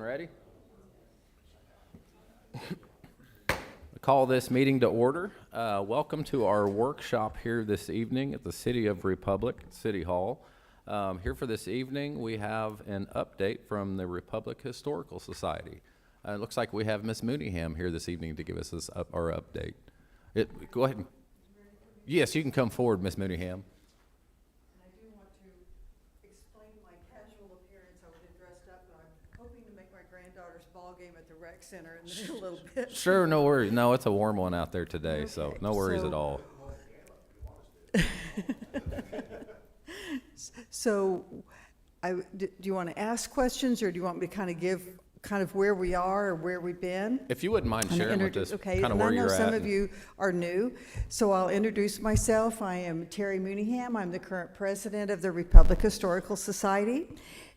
Ready? I call this meeting to order. Welcome to our workshop here this evening at the City of Republic, City Hall. Here for this evening, we have an update from the Republic Historical Society. It looks like we have Ms. Mooneyham here this evening to give us our update. Go ahead. Yes, you can come forward, Ms. Mooneyham. Ball game at the rec center in a little bit. Sure, no worries. No, it's a warm one out there today, so Okay, no worries at all. So, do you want to ask questions, or do you want me to kind of give where we are or where we've been? If you wouldn't mind sharing with us Okay, kind of and where I know you're at. some of you are new, so I'll introduce myself. I am Terry Mooneyham. I'm the current president of the Republic Historical Society,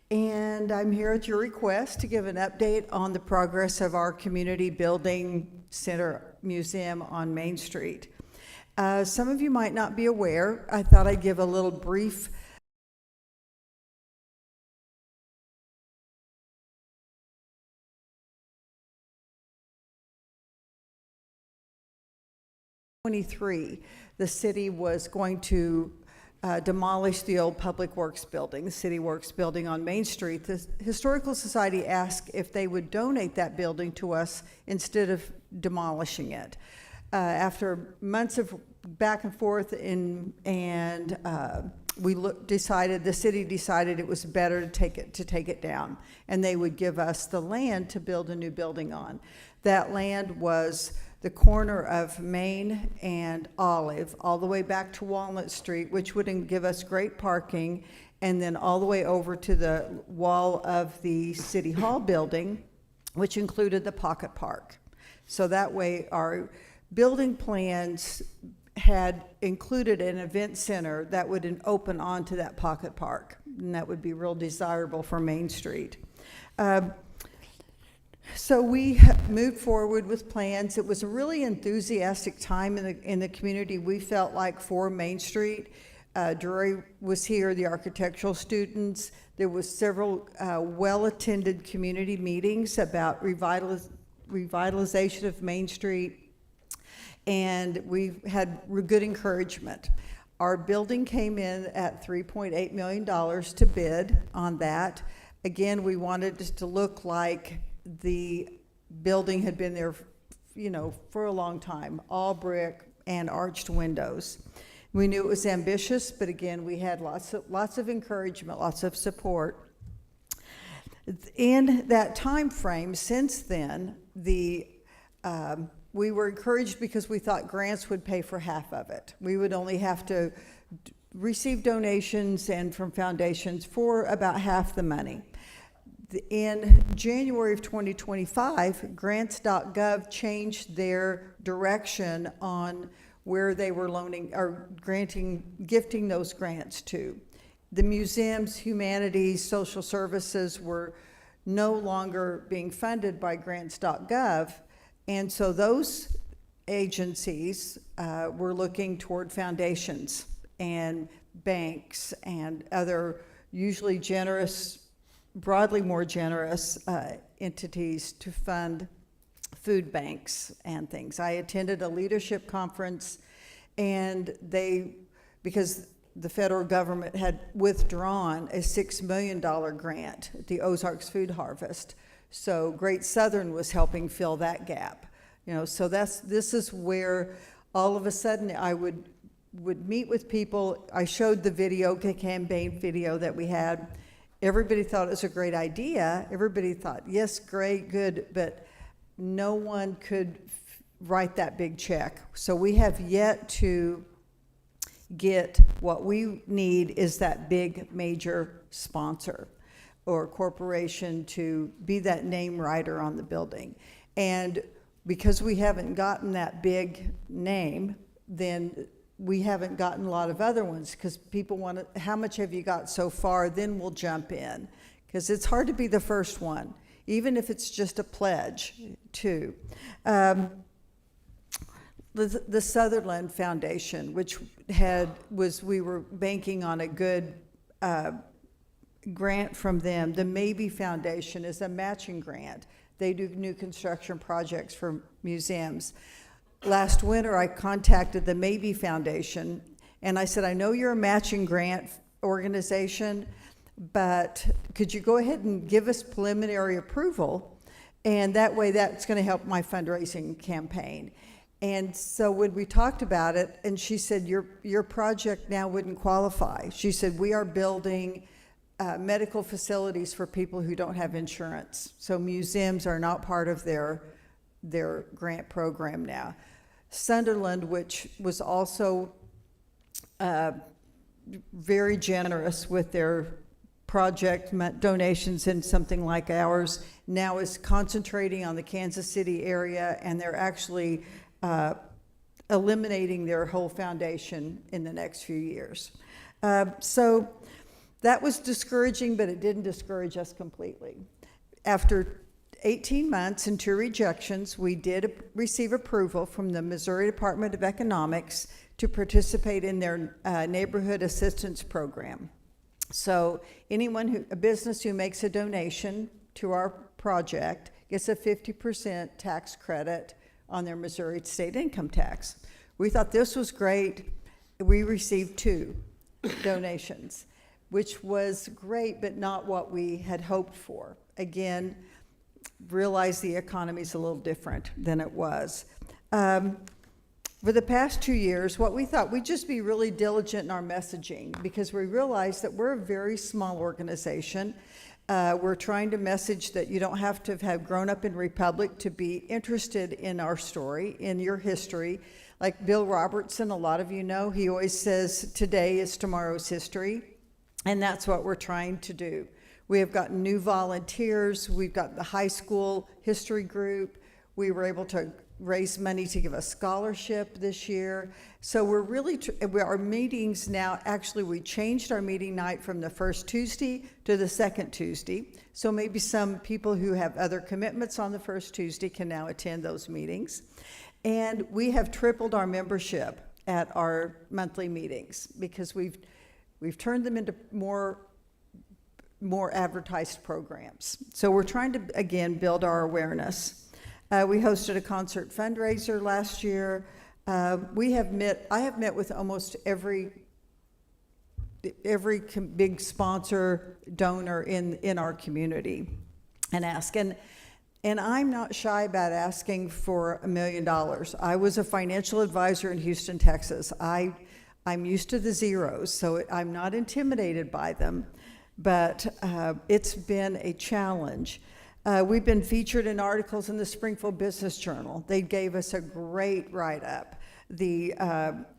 and I'm here at your request to give an update on the progress of our community building center museum on Main Street. Some of you might not be aware. I thought I'd give a little brief the city was going to demolish the old Public Works building, the City Works building on Main Street. The Historical Society asked if they would donate that building to us instead of demolishing it. After months of back and forth, the city decided it was better to take it down, and they would give us the land to build a new building on. That land was the corner of Main and Olive, all the way back to Walnut Street, which would give us great parking, and then all the way over to the wall of the City Hall building, which included the Pocket Park. So that way our building plans had included an event center that would open onto that Pocket Park, and that would be real desirable for Main Street. So we moved forward with plans. It was a really enthusiastic time in the community, we felt like, for Main Street. Drury was here, the architectural students. There was several well-attended community meetings about revitalization of Main Street, and we had good encouragement. Our building came in at $3.8 million to bid on that. Again, we wanted it to look like the building had been there, for a long time, all brick and arched windows. We knew it was ambitious, but again, we had lots of encouragement, lots of support. In that time frame, since then, we were encouraged because we thought grants would pay for half of it. We would only have to receive donations and from foundations for about half the money. In January of 2025, grants.gov changed their direction on where they were gifting those grants to. The museums, humanities, social services were no longer being funded by grants.gov, and so those agencies were looking toward foundations and banks and other usually broadly more generous entities to fund food banks and things. I attended a leadership conference, and because the federal government had withdrawn a $6 million grant at the Ozarks Food Harvest, so Great Southern was helping fill that gap. So this is where all of a sudden I would meet with people. I showed the campaign video that we had. Everybody thought it was a great idea. Everybody thought, yes, great, good, but no one could write that big check. So we have yet to get what we need is that big major sponsor or corporation to be that name writer on the building. And because we haven't gotten that big name, then we haven't gotten a lot of other ones, because people want to, how much have you got so far? Then we'll jump in, because it's hard to be the first one, even if it's just a pledge too. The Sutherland Foundation, which we were banking on a good grant from them. The Maybe Foundation is a matching grant. They do new construction projects for museums. Last winter, I contacted the Maybe Foundation, and I said, I know you're a matching grant organization, but could you go ahead and give us preliminary approval? And that way, that's going to help my fundraising campaign. And so when we talked about it, and she said, your project now wouldn't qualify. She said, we are building medical facilities for people who don't have insurance. So museums are not part of their grant program now. Sunderland, which was also very generous with their project donations in something like ours, now is concentrating on the Kansas City area, and they're actually eliminating their whole foundation in the next few years. So that was discouraging, but it didn't discourage us completely. After 18 months and 2 rejections, we did receive approval from the Missouri Department of Economics to participate in their neighborhood assistance program. So anyone a business who makes a donation to our project gets a 50% tax credit on their Missouri state income tax. We thought this was great. We received 2 donations, which was great, but not what we had hoped for. Again, realize the economy's a little different than it was. For the past 2 years, what we thought, we'd just be really diligent in our messaging, because we realized that we're a very small organization. We're trying to message that you don't have to have grown up in Republic to be interested in our story, in your history. Like Bill Robertson, a lot of you know, he always says, today is tomorrow's history. And that's what we're trying to do. We have gotten new volunteers. We've got the high school history group. We were able to raise money to give a scholarship this year. So we're really, our meetings now, actually we changed our meeting night from the first Tuesday to the second Tuesday. So maybe some people who have other commitments on the first Tuesday can now attend those meetings. And we have tripled our membership at our monthly meetings, because we've turned them into more advertised programs. So we're trying to, again, build our awareness. We hosted a concert fundraiser last year. I have met with almost every big sponsor, donor in our community, and ask. And I'm not shy about asking for $1 million. I was a financial advisor in Houston, Texas. I'm used to the zeros, so I'm not intimidated by them, but it's been a challenge. We've been featured in articles in the Springfield Business Journal. They gave us a great write-up. The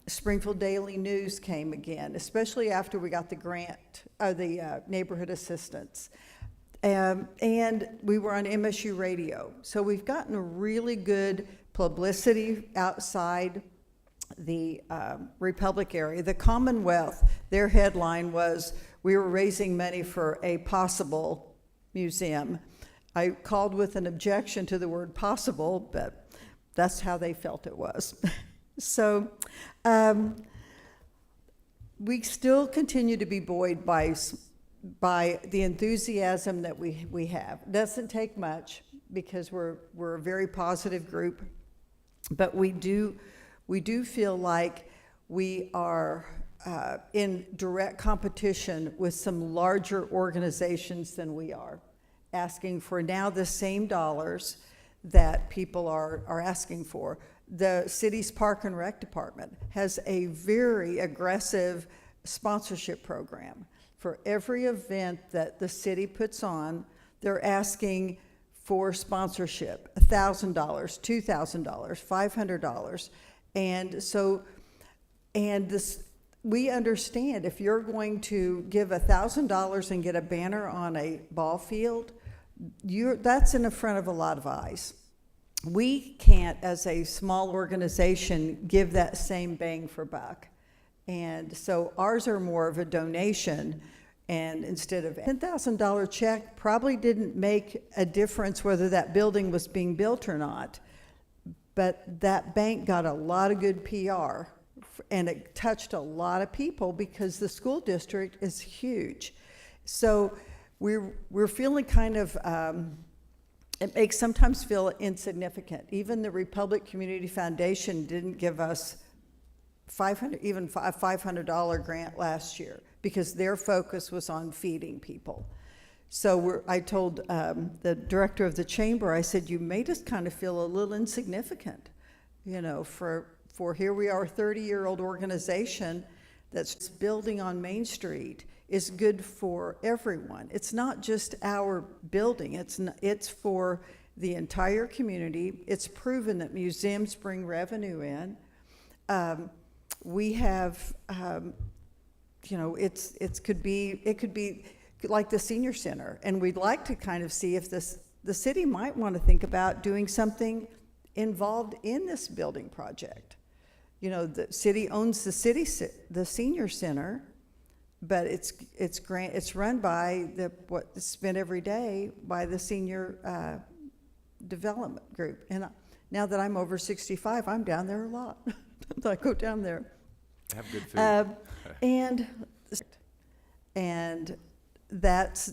Springfield Daily News came again, especially after we got the grant, the neighborhood assistance. And we were on MSU Radio. So we've gotten really good publicity outside the Republic area. The Commonwealth, their headline was, we were raising money for a possible museum. I called with an objection to the word possible, but that's how they felt it was. So we still continue to be buoyed by the enthusiasm that we have. It doesn't take much, because we're a very positive group, but we do feel like we are in direct competition with some larger organizations than we are, asking for now the same dollars that people are asking for. The city's Park and Rec Department has a very aggressive sponsorship program. For every event that the city puts on, they're asking for sponsorship, $1,000, $2,000, $500. We understand if you're going to give $1,000 and get a banner on a ball field, that's in front of a lot of eyes. We can't, as a small organization, give that same bang for buck. And so ours are more of a donation, and instead of a $10,000 check, probably didn't make a difference whether that building was being built or not. But that bank got a lot of good PR, and it touched a lot of people because the school district is huge. So we're feeling kind of, it makes sometimes feel insignificant. Even the Republic Community Foundation didn't give us a $500 grant last year because their focus was on feeding people. So I told the director of the chamber, I said, you made us kind of feel a little insignificant, you know, for here we are, a 30-year-old organization that's building on Main Street is good for everyone. It's not just our building, it's for the entire community. It's proven that museums bring revenue in. We have, you know, it could be like the senior center, and we'd like to kind of see if the city might want to think about doing something involved in this building project. You know, the city owns the senior center, but it's run by what's spent every day by the senior development group. And now that I'm over 65, I'm down there a lot. I go down there. Have good food. And that's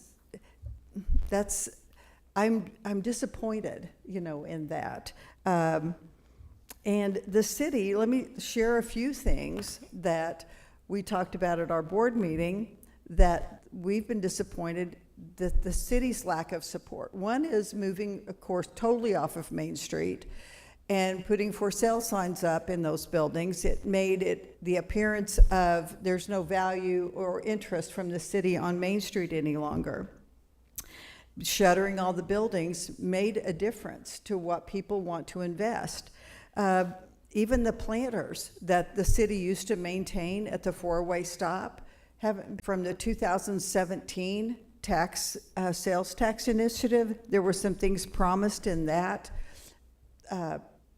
I'm disappointed, you know, in that. And the city, let me share a few things that we talked about at our board meeting that we've been disappointed that the city's lack of support. One is moving, of course, totally off of Main Street and putting for sale signs up in those buildings. It made it the appearance of there's no value or interest from the city on Main Street any longer. Shuttering all the buildings made a difference to what people want to invest. Even the planters that the city used to maintain at the four-way stop, from the 2017 sales tax initiative, there were some things promised in that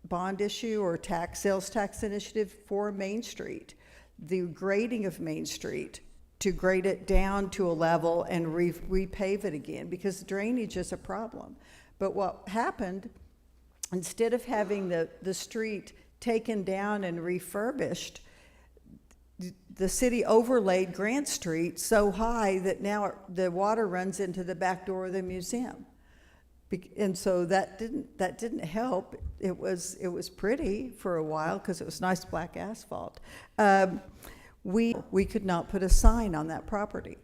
bond issue or sales tax initiative for Main Street. The grading of Main Street, to grade it down to a level and repave it again, because drainage is a problem. But what happened, instead of having the street taken down and refurbished, the city overlaid Grant Street so high that now the water runs into the back door of the museum. And so that didn't help. It was pretty for a while because it was nice black asphalt. We could not put a sign on that property.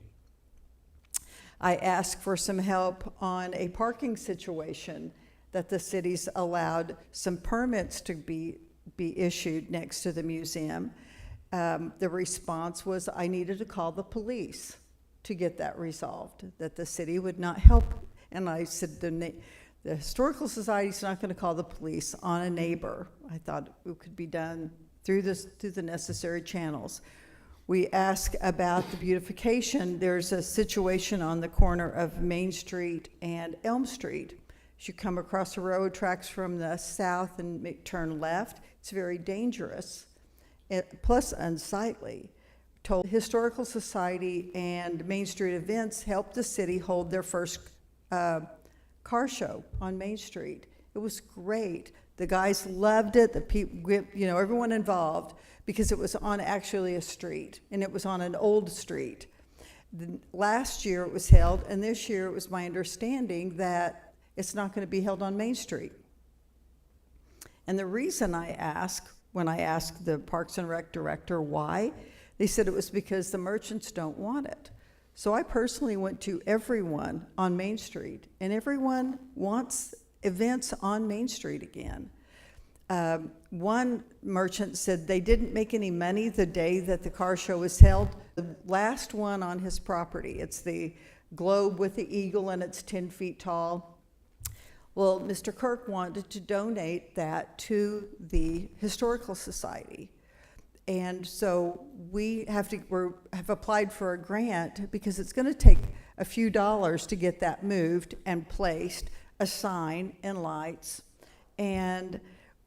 I asked for some help on a parking situation that the city's allowed some permits to be issued next to the museum. The response was I needed to call the police to get that resolved, that the city would not help. And I said, the Historical Society's not going to call the police on a neighbor. I thought it could be done through the necessary channels. We ask about the beautification. There's a situation on the corner of Main Street and Elm Street. As you come across the railroad tracks from the south and turn left, it's very dangerous, plus unsightly. Told Historical Society and Main Street Events helped the city hold their first car show on Main Street. It was great. The guys loved it. The people, you know, everyone involved, because it was on actually a street, and it was on an old street. Last year it was held, and this year it was my understanding that it's not going to be held on Main Street. And the reason when I asked the Parks and Rec director why, they said it was because the merchants don't want it. So I personally went to everyone on Main Street, and everyone wants events on Main Street again. One merchant said they didn't make any money the day that the car show was held. The last one on his property, it's the globe with the eagle and it's 10 feet tall. Well, Mr. Kirk wanted to donate that to the Historical Society. And so we have applied for a grant because it's going to take a few dollars to get that moved and placed, a sign and lights. And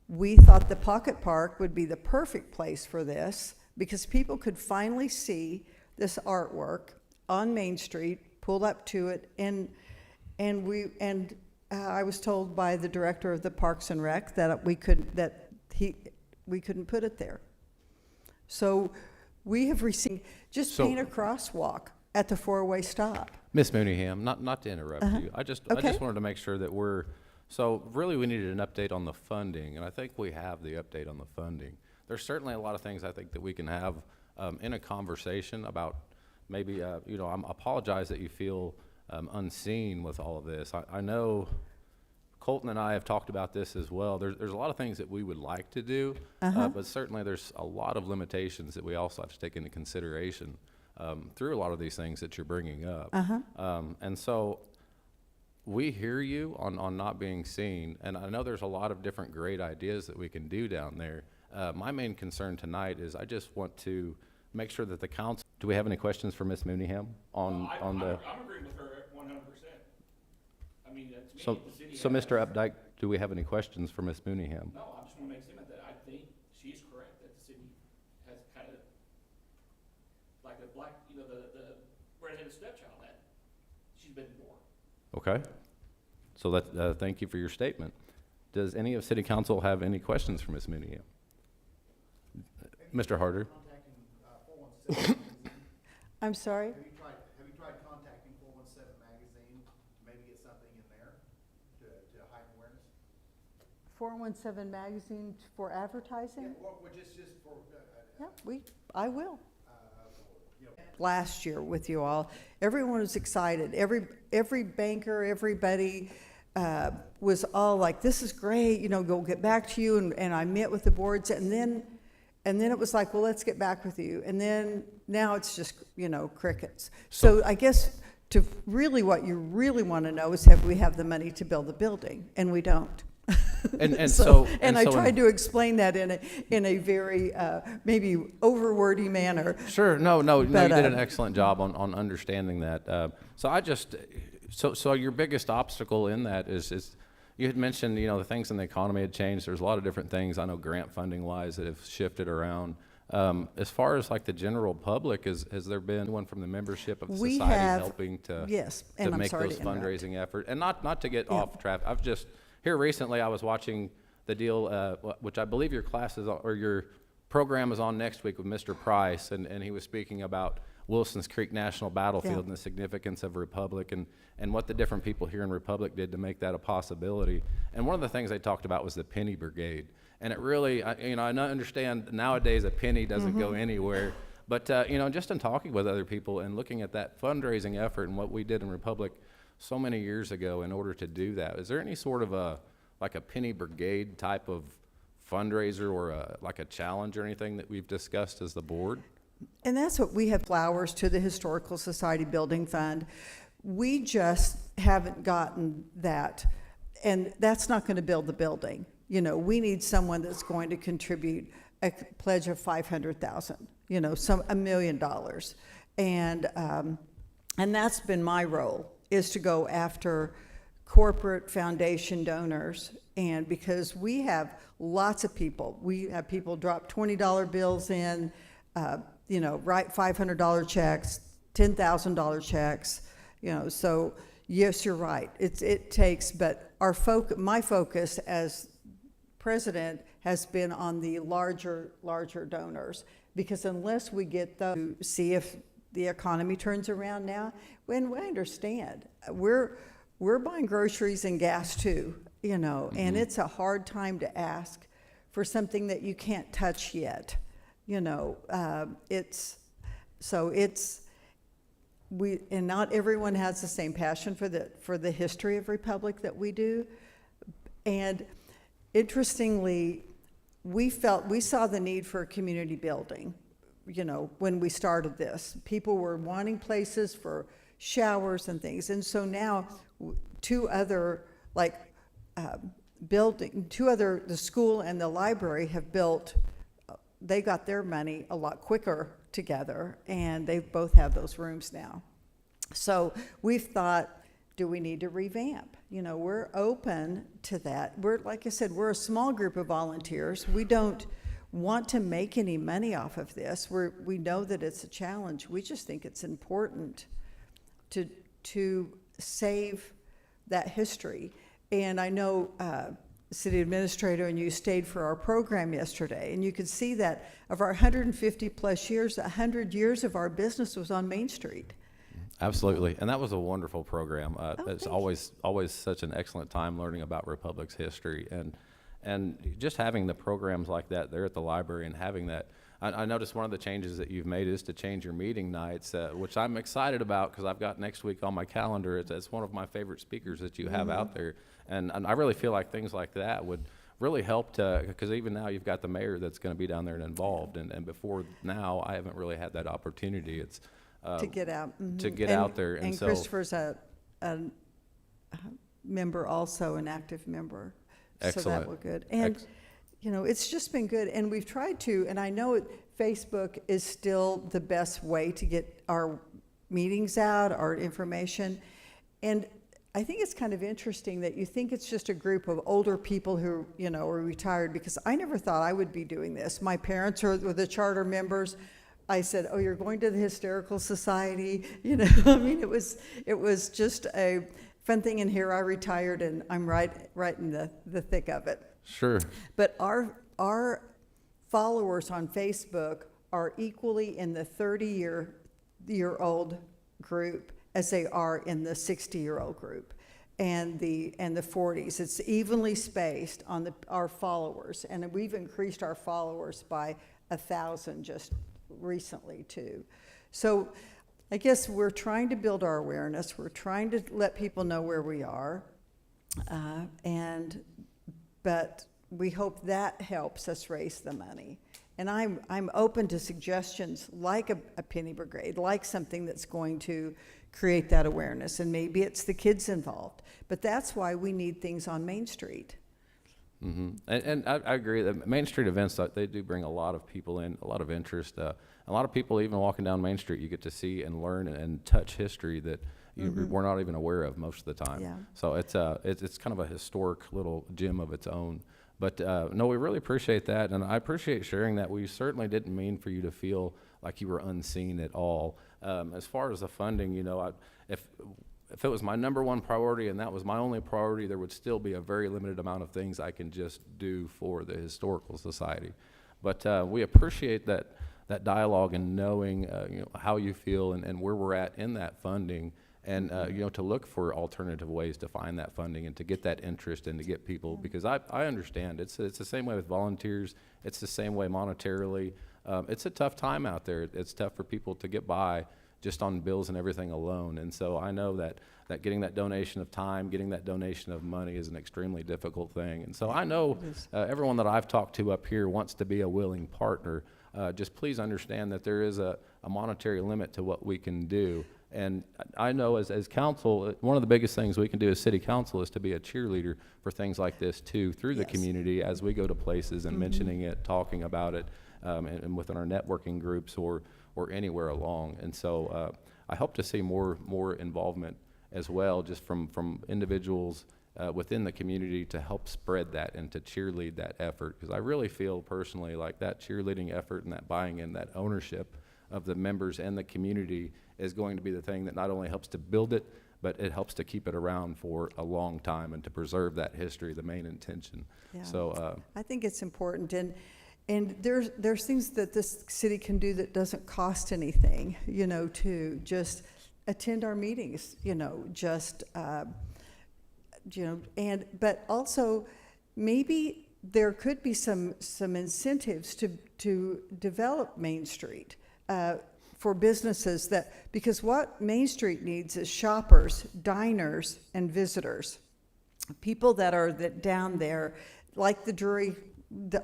we thought the Pocket Park would be the perfect place for this because people could finally see this artwork on Main Street, pull up to it, and I was told by the director of the Parks and Rec that we couldn't put it there. So we have received, paint a crosswalk at the four-way stop. Ms. Mooneyham, not to interrupt you. I just Okay. wanted to make sure that so really we needed an update on the funding, and I think we have the update on the funding. There's certainly a lot of things I think that we can have in a conversation about maybe, you know, I apologize that you feel unseen with all of this. I know Colton and I have talked about this as well. There's a lot of things that we would like to do, but certainly there's a lot of limitations that we also have to take into consideration through a lot of these things that you're bringing up. And so we hear you on not being seen, and I know there's a lot of different great ideas that we can do down there. My main concern tonight is I just want to make sure that the council, do we have any questions for Ms. Mooneyham on the? I'm agreeing with her 100%. I mean, to me, So, the city. so Mr. Updike, do we have any questions for Ms. Mooneyham? No, I just want to make statement that I think she's correct, that the city has kind of, like a black, you know, the redheaded stepchild that she's been born. Okay. So thank you for your statement. Does any of city council have any questions for Ms. Mooneyham? Mr. Harder? Contacting 417 magazine. I'm sorry? Have you tried contacting 417 magazine to maybe get something in there to heighten awareness? 417 magazine for advertising? Well, just for, Yeah, I will. you know, Last year with you all, everyone was excited. Every banker, everybody was all like, this is great, you know, go get back to you. And I met with the boards, and then it was like, well, let's get back with you. And then now it's just, you know, crickets. So I guess what you really want to know is, have we have the money to build the building? And we don't. And I so tried to explain that in a very maybe overwordy manner. Sure, no, you But, did an excellent job on understanding that. So your biggest obstacle in that is you had mentioned, you know, the things in the economy had changed. There's a lot of different things, I know grant funding wise, that have shifted around. As far as like the general public, has there been anyone from the membership of the We society have- helping to yes, to and I'm make sorry those to interrupt. fundraising efforts? And not to get Yeah. off track, I've just, here recently I was watching the deal, which I believe your class is, or your program is on next week with Mr. Price, and he was speaking about Wilson's Creek National Battlefield Yeah. and the significance of Republic and what the different people here in Republic did to make that a possibility. And one of the things they talked about was the penny brigade. And it really, you know, I understand nowadays a penny doesn't go anywhere, but, you know, just in talking with other people and looking at that fundraising effort and what we did in Republic so many years ago in order to do that, is there any sort of like a penny brigade type of fundraiser or like a challenge or anything that we've discussed as the board? And that's what we have, flowers to the Historical Society Building Fund. We just haven't gotten that, and that's not going to build the building. You know, we need someone that's going to contribute a pledge of $500,000, you know, $1 million. And that's been my role, is to go after corporate foundation donors. And because we have lots of people, we have people drop $20 bills in, you know, write $500 checks, $10,000 checks, you know, so yes, you're right. It takes, but my focus as president has been on the larger donors, because unless we get to see if the economy turns around now, when we understand, we're buying groceries and gas too, you know, and it's a hard time to ask for something that you can't touch yet, you know. And not everyone has the same passion for the history of Republic that we do. And interestingly, we saw the need for community building, you know, when we started this. People were wanting places for showers and things. And so now the school and the library have built, they got their money a lot quicker together, and they both have those rooms now. So we've thought, do we need to revamp? You know, we're open to that. Like I said, we're a small group of volunteers. We don't want to make any money off of this. We know that it's a challenge. We just think it's important to save that history. And I know city administrator and you stayed for our program yesterday, and you could see that of our 150 plus years, 100 years of our business was on Main Street. Absolutely, and that was a wonderful program. It's thank always such an excellent time learning about Republic's history, and just having the programs like that there at the library and having that. I noticed one of the changes that you've made is to change your meeting nights, which I'm excited about because I've got next week on my calendar. It's one of my favorite speakers that you have out there, and I really feel like things like that would really help to, because even now you've got the mayor that's going to be down there and involved, and before now I haven't really had that opportunity. It's To get out. to get And- out there, and so Christopher's a member also, an active member. So Excellent. that was good. And, you know, it's just been good. And we've tried to, and I know Facebook is still the best way to get our meetings out, our information. And I think it's kind of interesting that you think it's just a group of older people who, you know, are retired, because I never thought I would be doing this. My parents were the charter members. I said, "Oh, you're going to the Hysterical Society?" You know, I mean, it was just a fun thing. And here I retired, and I'm right in the thick of it. sure. But our followers on Facebook are equally in the 30-year-old group as they are in the 60-year-old group and the 40s. It's evenly spaced on our followers, and we've increased our followers by 1,000 just recently too. So I guess we're trying to build our awareness. We're trying to let people know where we are, but we hope that helps us raise the money. And I'm open to suggestions like a penny brigade, like something that's going to create that awareness, and maybe it's the kids involved. But that's why we need things on Main Street. Mm-hmm. And I agree that Main Street events, they do bring a lot of people in, a lot of interest. A lot of people, even walking down Main Street, you get to see and learn and touch history that you were not even aware of most of the time. Yeah. So it's kind of a historic little gem of its own. But no, we really appreciate that, and I appreciate sharing that. We certainly didn't mean for you to feel like you were unseen at all. As far as the funding, you know, if it was my number one priority and that was my only priority, there would still be a very limited amount of things I can just do for the Historical Society. But we appreciate that dialogue and knowing you know, how you feel and where we're at in that funding, and you know, to look for alternative ways to find that funding and to get that interest and to get people, because I understand it's the same way with volunteers, it's the same way monetarily. It's a tough time out there. It's tough for people to get by just on bills and everything alone. And so I know that getting that donation of time, getting that donation of money is an extremely difficult thing. And so I know everyone that I've talked to up here wants to be a willing partner. Just please understand that there is a monetary limit to what we can do. And I know as council, one of the biggest things we can do as city council is to be a cheerleader for things like this too, through the Yes. community as we go to places and mentioning it, talking about it, and within our networking groups or anywhere along. And so I hope to see more involvement as well, just from individuals within the community to help spread that and to cheerlead that effort. Because I really feel personally like that cheerleading effort and that buying in, that ownership of the members and the community is going to be the thing that not only helps to build it, but it helps to keep it around for a long time and to preserve that history, the main intention. Yeah. So I think it's important, and there's things that this city can do that doesn't cost anything, you know, to just attend our meetings, you know, just, you know, but also maybe there could be some incentives to develop Main Street for businesses because what Main Street needs is shoppers, diners, and visitors. People that are down there, like the Drury,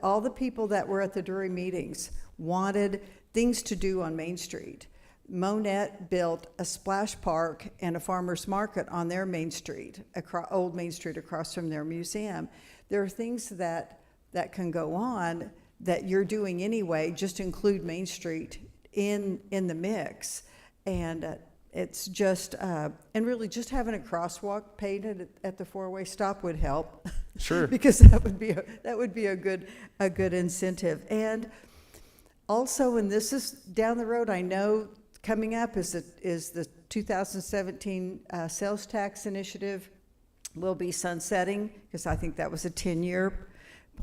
all the people that were at the Drury meetings wanted things to do on Main Street. Monette built a splash park and a farmer's market on their Main Street, Old Main Street across from their museum. There are things that can go on that you're doing anyway, just include Main Street in the mix. And it's just, and really just having a crosswalk painted at the four-way stop would help. Sure. Because that would be a good incentive. And also, and this is down the road, I know coming up is the 2017 sales tax initiative will be sunsetting, because I think that was a 10-year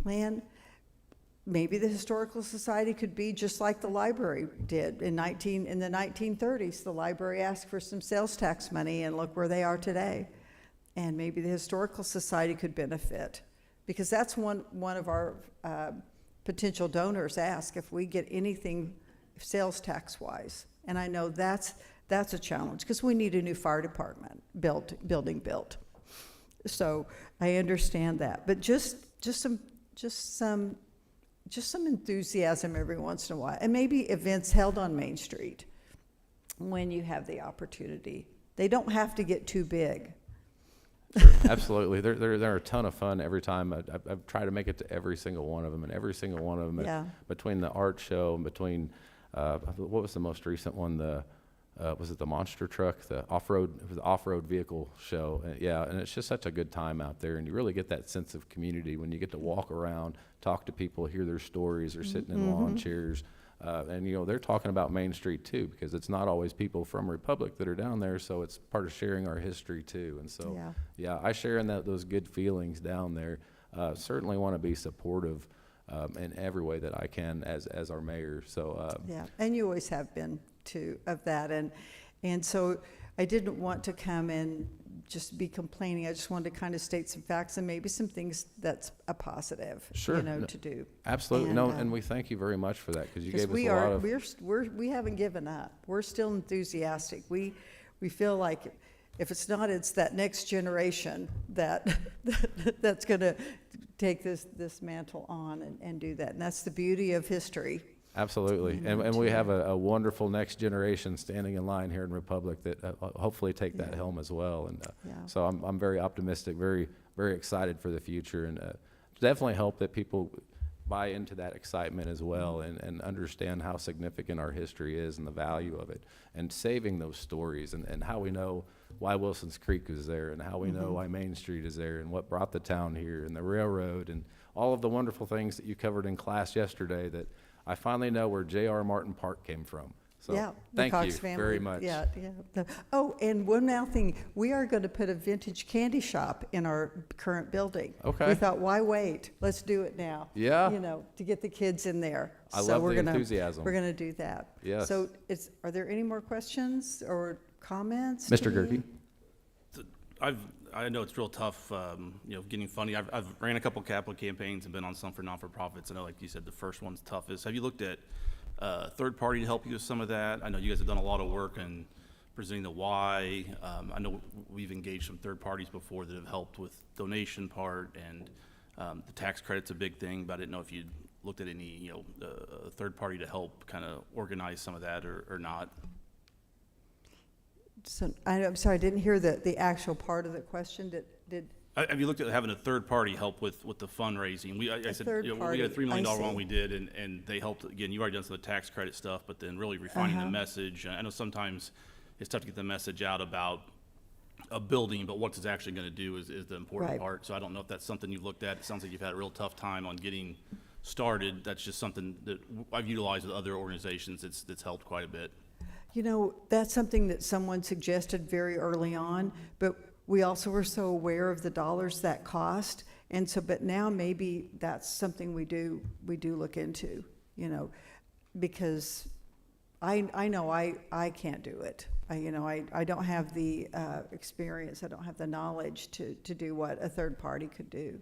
plan. maybe the Historical Society could be just like the library did in the 1930s. The library asked for some sales tax money, and look where they are today. And maybe the Historical Society could benefit, because that's one of our potential donors ask if we get anything sales tax wise. And I know that's a challenge, because we need a new fire department building built. So I understand that, but just some enthusiasm every once in a while, and maybe events held on Main Street when you have the opportunity. They don't have to get too big. Absolutely. They're a ton of fun every time. I've tried to make it to every single one of them, and every single one of them, Yeah. between the art show and between, what was the most recent one? Was it the monster truck, the off-road vehicle show? Yeah, and it's just such a good time out there, and you really get that sense of community when you get to walk around, talk to people, hear their stories. They're sitting in lawn chairs, and they're talking about Main Street too, because it's not always people from Republic that are down there, so it's part of sharing our history too. And so, Yeah. I share in those good feelings down there. Certainly want to be supportive in every way that I can as our mayor. So Yeah, and you always have been too of that, and so I didn't want to come and just be complaining. I just wanted to kind of state some facts and maybe some things that's a positive, Sure. to do. absolutely, And, no, and we thank you very much for that, because you Because gave us a lot of. we haven't given up. We're still enthusiastic. We feel like if it's not, it's that next generation that's going to take this mantle on and do that. And that's the beauty of history. Absolutely, and we have a wonderful next generation standing in line here in Republic that hopefully take that helm as well. And Yeah. so I'm very optimistic, very very excited for the future, and definitely hope that people buy into that excitement as well, and understand how significant our history is and the value of it, and saving those stories, and how we know why Wilson's Creek is there, and how we know why Main Street is there, and what brought the town here, and the railroad, and all of the wonderful things that you covered in class yesterday, that I finally know where J.R. Martin Park came from. So Yeah, the thank Cox you family. very much. Yeah. Oh, and one more thing, we are going to put a vintage candy shop in our current building. Okay. We thought, why wait? Let's do it now. Yeah. To get the kids in there. I So love we're the gonna- enthusiasm. We're going to do that. Yes. So are there any more questions or comments? Mr. to me? Gerke? I know it's real tough, getting funding. I've ran a couple capital campaigns and been on some for non-for-profits. I know, like you said, the first one's toughest. Have you looked at third party to help you with some of that? I know you guys have done a lot of work in presenting the why. I know we've engaged some third parties before that have helped with donation part, and the tax credit's a big thing, but I didn't know if you'd looked at any, third party to help kind of organize some of that or not. So, I'm sorry, I didn't hear the actual part of the question. Did Have you looked at having a third party help with the fundraising? I said, third we had party, a $3 million I see. one we did, and they helped, again, you already done some of the tax credit stuff, but then really refining the message. I know sometimes it's tough to get the message out about a building, but what it's actually gonna do is the important Right. part. So I don't know if that's something you've looked at. It sounds like you've had a real tough time on getting started. That's just something that I've utilized with other organizations that's helped quite a bit. That's something that someone suggested very early on, but we also were so aware of the dollars that cost. And so, but now maybe that's something we do look into, because I know I can't do it. I don't have the experience, I don't have the knowledge to do what a third party could do,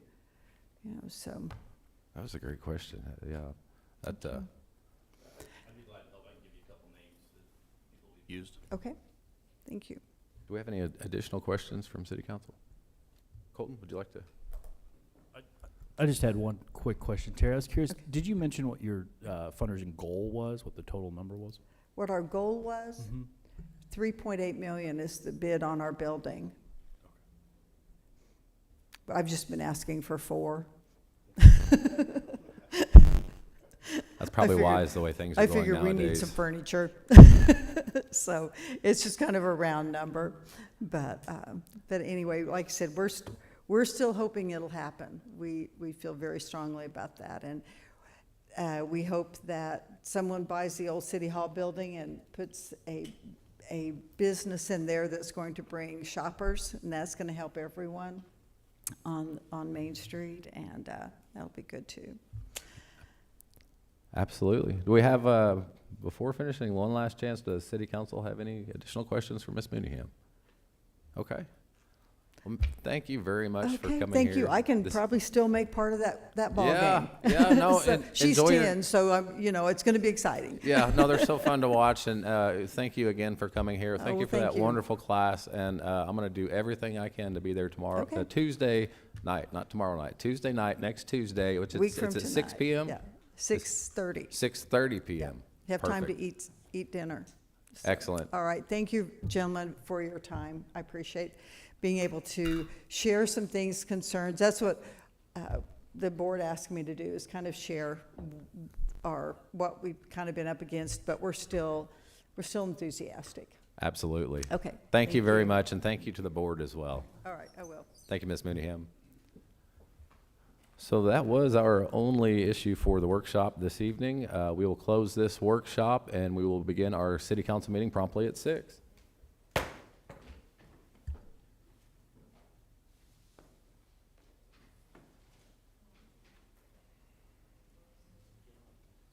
so. That was a great question. Yeah, that. I'd be glad to help. I can give you a couple names that people we've used. Okay, thank you. Do we have any additional questions from City Council? Colton, would you like to? I just had one quick question, Terry. I was curious, did you mention what your fundraising goal was, what the total number was? What our goal was? 3.8 million is the bid on our building. I've just been asking for 4. That's probably figured- wise the way things are I going figure nowadays. we need some furniture. So it's just kind of a round number. But anyway, like I said, we're still hoping it'll happen. We feel very strongly about that. And we hope that someone buys the old City Hall building and puts a business in there that's going to bring shoppers, and that's going to help everyone on Main Street, and that'll be good too. Absolutely. Do we have, before finishing, one last chance, does city council have any additional questions for Ms. Mooneyham? Okay. Thank you very much for coming here. Okay, thank you. I can This- probably still make part of that ballgame. Yeah, no, So she's enjoy your- 10, so it's going to be exciting. Yeah, no, they're so fun to watch, and thank you again for coming here. Thank well, you for thank that you. wonderful class, and I'm going to do everything I can to be there tomorrow, Okay. Tuesday night, not tomorrow night, Tuesday night, next Tuesday, which Week it's from at tonight. 6 p.m.? Yeah, 6:30. 6:30 p.m. You have time to Perfect. eat dinner. So, Excellent. All right, thank you, gentlemen, for your time. I appreciate being able to share some things, concerns. That's what the board asked me to do, is kind of share what we've kind of been up against, but we're still enthusiastic. Absolutely. Okay. Thank you very much, and thank you to the board as well. All right, I will. Thank you, Ms. Mooneyham. So that was our only issue for the workshop this evening. We will close this workshop, and we will begin our city council meeting promptly at 6.